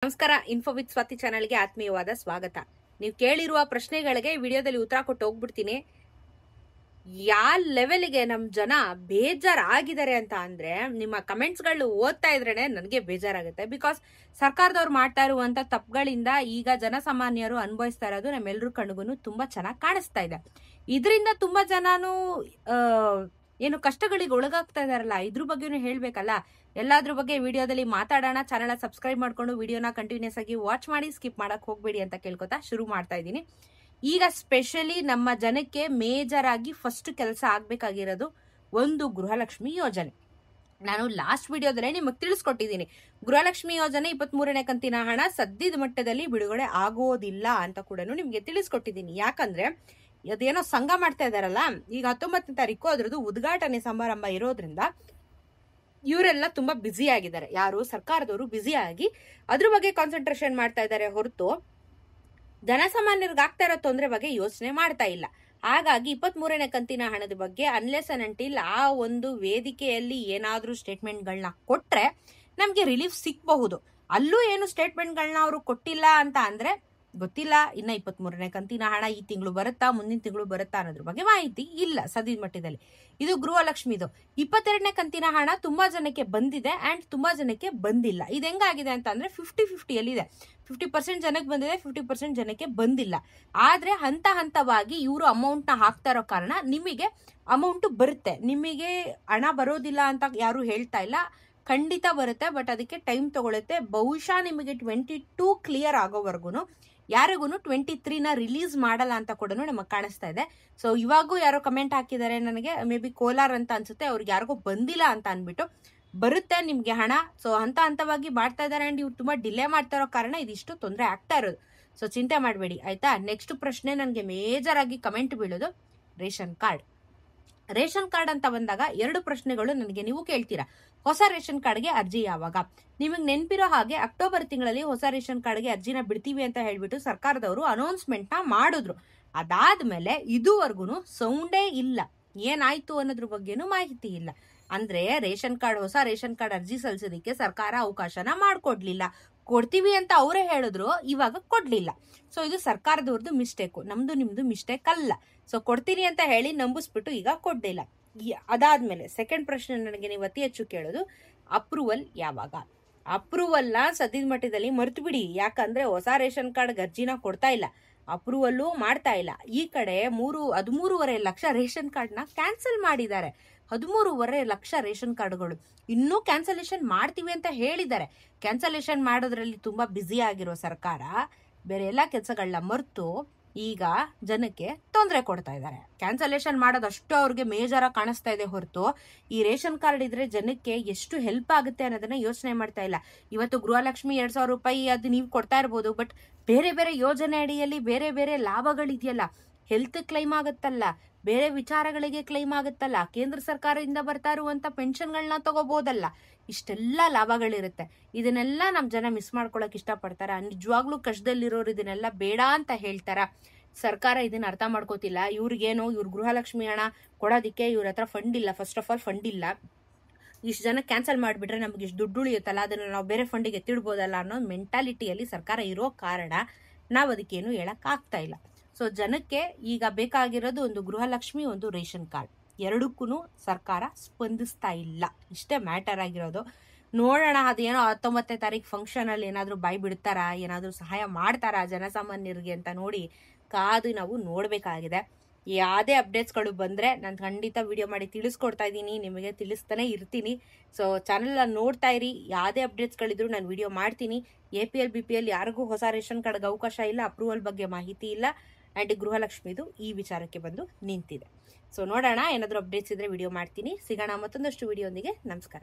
ನಮಸ್ಕಾರ. Info with Swati ಚಾನೆಲ್ಗೆ ಆತ್ಮೀಯವಾದ ಸ್ವಾಗತ. ನೀವು ಕೇಳಿರುವ ಪ್ರಶ್ನೆಗಳಿಗೆ ವಿಡಿಯೋದಲ್ಲಿ ಉತ್ತರ ಕೊಟ್ಟು ಹೋಗ್ಬಿಡ್ತೀನಿ. ಯಾವ ಲೆವೆಲ್ಗೆ ನಮ್ ಜನ ಬೇಜಾರಾಗಿದ್ದಾರೆ ಅಂತ ಅಂದ್ರೆ ನಿಮ್ಮ ಕಮೆಂಟ್ಸ್ಗಳು ಓದ್ತಾ ಇದ್ರೇನೆ ನನಗೆ ಬೇಜಾರಾಗುತ್ತೆ. ಬಿಕಾಸ್ ಸರ್ಕಾರದವ್ರು ಮಾಡ್ತಾ ಇರುವಂತ ತಪ್ಪುಗಳಿಂದ ಈಗ ಜನಸಾಮಾನ್ಯರು ಅನುಭವಿಸ್ತಾ ಇರೋದು ನಮ್ಮೆಲ್ಲರೂ ಕಣ್ಗೂ ತುಂಬಾ ಚೆನ್ನಾಗಿ ಕಾಣಿಸ್ತಾ ಇದೆ. ಇದರಿಂದ ತುಂಬಾ ಜನನು ಏನು ಕಷ್ಟಗಳಿಗೆ ಒಳಗಾಗ್ತಾ ಇದಾರಲ್ಲ, ಇದ್ರ ಬಗ್ಗೆನೂ ಹೇಳ್ಬೇಕಲ್ಲ. ಎಲ್ಲಾದ್ರ ಬಗ್ಗೆ ವಿಡಿಯೋದಲ್ಲಿ ಮಾತಾಡೋಣ. ಚಾನೆಲ್ ಸಬ್ಸ್ಕ್ರೈಬ್ ಮಾಡ್ಕೊಂಡು ವಿಡಿಯೋನ ಕಂಟಿನ್ಯೂಸ್ ಆಗಿ ವಾಚ್ ಮಾಡಿ, ಸ್ಕಿಪ್ ಮಾಡಕ್ ಹೋಗ್ಬೇಡಿ ಅಂತ ಕೇಳ್ಕೊತಾ ಶುರು ಮಾಡ್ತಾ ಇದ್ದೀನಿ. ಈಗ ಸ್ಪೆಷಲಿ ನಮ್ಮ ಜನಕ್ಕೆ ಮೇಜರ್ ಆಗಿ ಫಸ್ಟ್ ಕೆಲಸ ಆಗ್ಬೇಕಾಗಿರೋದು ಒಂದು ಗೃಹಲಕ್ಷ್ಮಿ ಯೋಜನೆ. ನಾನು ಲಾಸ್ಟ್ ವಿಡಿಯೋದಲ್ಲೇ ನಿಮಗೆ ತಿಳಿಸ್ಕೊಟ್ಟಿದ್ದೀನಿ. ಗೃಹಲಕ್ಷ್ಮಿ ಯೋಜನೆ 23ನೇ ಕಂತಿನ ಹಣ ಸದ್ಯದ ಮಟ್ಟದಲ್ಲಿ ಬಿಡುಗಡೆ ಆಗೋದಿಲ್ಲ ಅಂತ ಕೂಡ ನಿಮ್ಗೆ ತಿಳಿಸ್ಕೊಟ್ಟಿದ್ದೀನಿ. ಯಾಕಂದ್ರೆ ಅದೇನೋ ಸಂಘ ಮಾಡ್ತಾ ಇದಾರಲ್ಲ, ಈಗ 19ನೇ ತಾರೀಕು ಅದ್ರದ್ದು ಉದ್ಘಾಟನೆ ಸಮಾರಂಭ ಇರೋದ್ರಿಂದ ಇವರೆಲ್ಲ ತುಂಬಾ ಬ್ಯುಸಿ ಆಗಿದ್ದಾರೆ. ಯಾರು ಸರ್ಕಾರದವರು ಬ್ಯುಸಿ ಆಗಿ ಅದ್ರ ಬಗ್ಗೆ ಕಾನ್ಸಂಟ್ರೇಷನ್ ಮಾಡ್ತಾ ಇದ್ದಾರೆ ಹೊರತು ಜನಸಾಮಾನ್ಯರಿಗೆ ಆಗ್ತಾ ಇರೋ ತೊಂದರೆ ಬಗ್ಗೆ ಯೋಚನೆ ಮಾಡ್ತಾ ಇಲ್ಲ. ಹಾಗಾಗಿ 23ನೇ ಕಂತಿನ ಹಣದ ಬಗ್ಗೆ ಅನ್ಲೆಸ್ ಅಂಡ್ ಅಂಟಿಲ್ ಆ ಒಂದು ವೇದಿಕೆಯಲ್ಲಿ ಏನಾದ್ರೂ ಸ್ಟೇಟ್ಮೆಂಟ್ಗಳನ್ನ ಕೊಟ್ರೆ ನಮ್ಗೆ ರಿಲೀಫ್ ಸಿಕ್ಬಹುದು. ಅಲ್ಲೂ ಏನು ಸ್ಟೇಟ್ಮೆಂಟ್ಗಳನ್ನ ಅವರು ಕೊಟ್ಟಿಲ್ಲ ಅಂತ ಅಂದ್ರೆ ಗೊತ್ತಿಲ್ಲ. ಇನ್ನ 23ನೇ ಕಂತಿನ ಹಣ ಈ ತಿಂಗಳು ಬರುತ್ತಾ ಮುಂದಿನ ತಿಂಗಳು ಬರುತ್ತಾ ಅನ್ನೋದ್ರ ಬಗ್ಗೆ ಮಾಹಿತಿ ಇಲ್ಲ ಸದ್ಯದ ಮಟ್ಟದಲ್ಲಿ. ಇದು ಗೃಹಲಕ್ಷ್ಮಿದು 22ನೇ ಕಂತಿನ ಹಣ ತುಂಬಾ ಜನಕ್ಕೆ ಬಂದಿದೆ ಅಂಡ್ ತುಂಬಾ ಜನಕ್ಕೆ ಬಂದಿಲ್ಲ. ಇದು ಹೆಂಗಾಗಿದೆ ಅಂತ ಅಂದ್ರೆ 50-50 ಇದೆ. 50% ಜನಕ್ಕೆ ಬಂದಿದೆ, 50% ಜನಕ್ಕೆ ಬಂದಿಲ್ಲ. ಆದ್ರೆ ಹಂತ ಹಂತವಾಗಿ ಇವರು ಅಮೌಂಟ್ ನ ಹಾಕ್ತಾ ಇರೋ ಕಾರಣ ನಿಮಗೆ ಅಮೌಂಟ್ ಬರುತ್ತೆ. ನಿಮಗೆ ಹಣ ಬರೋದಿಲ್ಲ ಅಂತ ಯಾರು ಹೇಳ್ತಾ ಇಲ್ಲ, ಖಂಡಿತ ಬರುತ್ತೆ. ಬಟ್ ಅದಕ್ಕೆ ಟೈಮ್ ತಗೊಳುತ್ತೆ. ಬಹುಶಃ ನಿಮಗೆ 22 ಕ್ಲಿಯರ್ ಆಗೋವರೆಗೂ ಯಾರಿಗೂ 23ನ ರಿಲೀಸ್ ಮಾಡಲ್ಲ ಅಂತ ಕೂಡ ನಮಗೆ ಕಾಣಿಸ್ತಾ ಇದೆ. ಸೊ ಇವಾಗೂ ಯಾರೋ ಕಮೆಂಟ್ ಹಾಕಿದ್ದಾರೆ ನನಗೆ, ಮೇ ಬಿ ಕೋಲಾರ್ ಅಂತ ಅನ್ಸುತ್ತೆ, ಅವ್ರಿಗೆ ಯಾರಿಗೂ ಬಂದಿಲ್ಲ ಅಂತ ಅನ್ಬಿಟ್ಟು. ಬರುತ್ತೆ ನಿಮ್ಗೆ ಹಣ. ಸೊ ಹಂತ ಹಂತವಾಗಿ ಮಾಡ್ತಾ ಇದಾರೆ ಅಂಡ್ ಇವ್ರು ತುಂಬಾ ಡಿಲೇ ಮಾಡ್ತಾ ಇರೋ ಕಾರಣ ಇದಿಷ್ಟು ತೊಂದರೆ ಆಗ್ತಾ ಇರೋದು. ಸೊ ಚಿಂತೆ ಮಾಡಬೇಡಿ ಆಯ್ತಾ. ನೆಕ್ಸ್ಟ್ ಪ್ರಶ್ನೆ ನನಗೆ ಮೇಜರ್ ಆಗಿ ಕಮೆಂಟ್ ಬೀಳೋದು ರೇಷನ್ ಕಾರ್ಡ್. ರೇಷನ್ ಕಾರ್ಡ್ ಅಂತ ಬಂದಾಗ 2 ಪ್ರಶ್ನೆಗಳು ನನಗೆ ನೀವು ಕೇಳ್ತೀರಾ. ಹೊಸ ರೇಷನ್ ಕಾರ್ಡ್ಗೆ ಅರ್ಜಿ ಯಾವಾಗ? ನಿಮಗೆ ನೆನಪಿರೋ ಹಾಗೆ ಅಕ್ಟೋಬರ್ ತಿಂಗಳಲ್ಲಿ ಹೊಸ ರೇಷನ್ ಕಾರ್ಡ್ಗೆ ಅರ್ಜಿನ ಬಿಡ್ತೀವಿ ಅಂತ ಹೇಳ್ಬಿಟ್ಟು ಸರ್ಕಾರದವರು ಅನೌನ್ಸ್ಮೆಂಟ್ ನ ಮಾಡಿದ್ರು. ಅದಾದ್ಮೇಲೆ ಇದುವರೆಗೂ ಸೌಂಡೇ ಇಲ್ಲ. ಏನಾಯ್ತು ಅನ್ನೋದ್ರ ಬಗ್ಗೆನೂ ಮಾಹಿತಿ ಇಲ್ಲ. ಅಂದ್ರೆ ರೇಷನ್ ಕಾರ್ಡ್ ಹೊಸ ರೇಷನ್ ಕಾರ್ಡ್ ಅರ್ಜಿ ಸಲ್ಲಿಸೋದಕ್ಕೆ ಸರ್ಕಾರ ಅವಕಾಶನ ಮಾಡ್ಕೊಡ್ಲಿಲ್ಲ. ಕೊಡ್ತೀವಿ ಅಂತ ಅವರೇ ಹೇಳಿದ್ರು, ಇವಾಗ ಕೊಡ್ಲಿಲ್ಲ. ಸೊ ಇದು ಸರ್ಕಾರದವ್ರದ್ದು ಮಿಸ್ಟೇಕು, ನಮ್ದು ನಿಮ್ದು ಮಿಸ್ಟೇಕ್ ಅಲ್ಲ. ಸೊ ಕೊಡ್ತೀನಿ ಅಂತ ಹೇಳಿ ನಂಬಿಸ್ಬಿಟ್ಟು ಈಗ ಕೊಡ್ಲಿಲ್ಲ. ಅದಾದ್ಮೇಲೆ ಸೆಕೆಂಡ್ ಪ್ರಶ್ನೆ ನನಗೆ ನೀವು ಅತಿ ಹೆಚ್ಚು ಕೇಳೋದು ಅಪ್ರೂವಲ್ ಯಾವಾಗ? ಅಪ್ರೂವಲ್ ನ ಸದ್ಯದ ಮಟ್ಟದಲ್ಲಿ ಮರ್ತು ಬಿಡಿ. ಯಾಕಂದ್ರೆ ಹೊಸ ರೇಷನ್ ಕಾರ್ಡ್ ಅರ್ಜಿನ ಕೊಡ್ತಾ ಇಲ್ಲ, ಅಪ್ರೂವಲ್ ಮಾಡ್ತಾ ಇಲ್ಲ. ಈ ಕಡೆ 13.5 ಲಕ್ಷ ರೇಷನ್ ಕಾರ್ಡ್ ನ ಕ್ಯಾನ್ಸಲ್ ಮಾಡಿದ್ದಾರೆ. 13.5 ಲಕ್ಷ ರೇಷನ್ ಕಾರ್ಡ್ಗಳು ಇನ್ನೂ ಕ್ಯಾನ್ಸಲೇಷನ್ ಮಾಡ್ತೀವಿ ಅಂತ ಹೇಳಿದ್ದಾರೆ. ಕ್ಯಾನ್ಸಲೇಷನ್ ಮಾಡೋದ್ರಲ್ಲಿ ತುಂಬಾ ಬ್ಯುಸಿ ಆಗಿರೋ ಸರ್ಕಾರ ಬೇರೆ ಎಲ್ಲಾ ಕೆಲಸಗಳನ್ನ ಮರ್ತು ಈಗ ಜನಕ್ಕೆ ತೊಂದರೆ ಕೊಡ್ತಾ ಇದ್ದಾರೆ. ಕ್ಯಾನ್ಸಲೇಷನ್ ಮಾಡೋದಷ್ಟು ಅವ್ರಿಗೆ ಮೇಜರ್ ಆಗಿ ಕಾಣಿಸ್ತಾ ಇದೆ ಹೊರತು ಈ ರೇಷನ್ ಕಾರ್ಡ್ ಇದ್ರೆ ಜನಕ್ಕೆ ಎಷ್ಟು ಹೆಲ್ಪ್ ಆಗುತ್ತೆ ಅನ್ನೋದನ್ನ ಯೋಚನೆ ಮಾಡ್ತಾ ಇಲ್ಲ. ಇವತ್ತು ಗೃಹಲಕ್ಷ್ಮಿ 2,000 ರೂಪಾಯಿ ಅದು ನೀವು ಕೊಡ್ತಾ ಇರ್ಬೋದು, ಬಟ್ ಬೇರೆ ಬೇರೆ ಯೋಜನೆ ಅಡಿಯಲ್ಲಿ ಬೇರೆ ಬೇರೆ ಲಾಭಗಳಿದೆಯಲ್ಲ. ಹೆಲ್ತ್ ಕ್ಲೈಮ್ ಆಗುತ್ತಲ್ಲ, ಬೇರೆ ವಿಚಾರಗಳಿಗೆ ಕ್ಲೈಮ್ ಆಗುತ್ತಲ್ಲ, ಕೇಂದ್ರ ಸರ್ಕಾರದಿಂದ ಬರ್ತಾ ಇರುವಂತ ಪೆನ್ಷನ್ಗಳನ್ನ ತಗೋಬಹುದಲ್ಲ. ಇಷ್ಟೆಲ್ಲ ಲಾಭಗಳಿರುತ್ತೆ. ಇದನ್ನೆಲ್ಲ ನಮ್ ಜನ ಮಿಸ್ ಮಾಡ್ಕೊಳಕ್ ಇಷ್ಟಪಡ್ತಾರ? ನಿಜವಾಗ್ಲೂ ಕಷ್ಟದಲ್ಲಿರೋರು ಇದನ್ನೆಲ್ಲ ಬೇಡ ಅಂತ ಹೇಳ್ತಾರ? ಸರ್ಕಾರ ಇದನ್ನ ಅರ್ಥ ಮಾಡ್ಕೋತಿಲ್ಲ. ಇವ್ರಿಗೇನು ಇವ್ರ ಗೃಹಲಕ್ಷ್ಮಿ ಹಣ ಕೊಡೋದಿಕ್ಕೆ ಇವ್ರ ಹತ್ರ ಫಂಡ್ ಇಲ್ಲ. ಫಸ್ಟ್ ಆಫ್ ಆಲ್ ಫಂಡ್ ಇಲ್ಲ. ಇಷ್ಟು ಜನ ಕ್ಯಾನ್ಸಲ್ ಮಾಡಿಬಿಟ್ರೆ ನಮ್ಗೆ ಇಷ್ಟು ದುಡ್ಡು ಉಳಿಯುತ್ತಲ್ಲ, ಅದನ್ನ ನಾವು ಬೇರೆ ಫಂಡಿಗೆ ಎತ್ತಿಡ್ಬೋದಲ್ಲ ಅನ್ನೋ ಮೆಂಟಾಲಿಟಿಯಲ್ಲಿ ಸರ್ಕಾರ ಇರೋ ಕಾರಣ ನಾವ್ ಅದಕ್ಕೇನು ಹೇಳಕ್ ಆಗ್ತಾ ಇಲ್ಲ. ಸೊ ಜನಕ್ಕೆ ಈಗ ಬೇಕಾಗಿರೋದು ಒಂದು ಗೃಹಲಕ್ಷ್ಮಿ, ಒಂದು ರೇಷನ್ ಕಾರ್ಡ್. ಎರಡಕ್ಕೂ ಸರ್ಕಾರ ಸ್ಪಂದಿಸ್ತಾ ಇಲ್ಲ. ಇಷ್ಟೇ ಮ್ಯಾಟರ್ ಆಗಿರೋದು. ನೋಡೋಣ ಅದೇನೋ 19ನೇ ತಾರೀಕು ಫಂಕ್ಷನ್ ಅಲ್ಲಿ ಏನಾದ್ರು ಬಾಯ್ ಬಿಡ್ತಾರಾ, ಏನಾದ್ರು ಸಹಾಯ ಮಾಡ್ತಾರಾ ಜನಸಾಮಾನ್ಯರಿಗೆ ಅಂತ ನೋಡಿ ಕಾದು ನಾವು ನೋಡ್ಬೇಕಾಗಿದೆ. ಯಾವುದೇ ಅಪ್ಡೇಟ್ಸ್ಗಳು ಬಂದ್ರೆ ನಾನು ಖಂಡಿತ ವಿಡಿಯೋ ಮಾಡಿ ತಿಳಿಸ್ಕೊಡ್ತಾ ಇದ್ದೀನಿ, ನಿಮಗೆ ತಿಳಿಸ್ತಾನೆ ಇರ್ತೀನಿ. ಸೊ ಚಾನೆಲ್ ನೋಡ್ತಾ ಇರಿ. ಯಾವುದೇ ಅಪ್ಡೇಟ್ಸ್ಗಳಿದ್ರು ನಾನು ವಿಡಿಯೋ ಮಾಡ್ತೀನಿ. APL BPL ಯಾರಿಗೂ ಹೊಸ ರೇಷನ್ ಕಾರ್ಡ್ಗೆ ಅವಕಾಶ ಇಲ್ಲ, ಅಪ್ರೂವಲ್ ಬಗ್ಗೆ ಮಾಹಿತಿ ಇಲ್ಲ. ಅಂಡ್ ಗೃಹಲಕ್ಷ್ಮಿದು ಈ ವಿಚಾರಕ್ಕೆ ಬಂದು ನಿಂತಿದೆ. ಸೊ ನೋಡೋಣ, ಏನಾದರೂ ಅಪ್ಡೇಟ್ಸ್ ಇದ್ರೆ ವಿಡಿಯೋ ಮಾಡ್ತೀನಿ. ಸಿಗೋಣ ಮತ್ತೊಂದಷ್ಟು ವಿಡಿಯೋಂದಿಗೆ. ನಮಸ್ಕಾರ.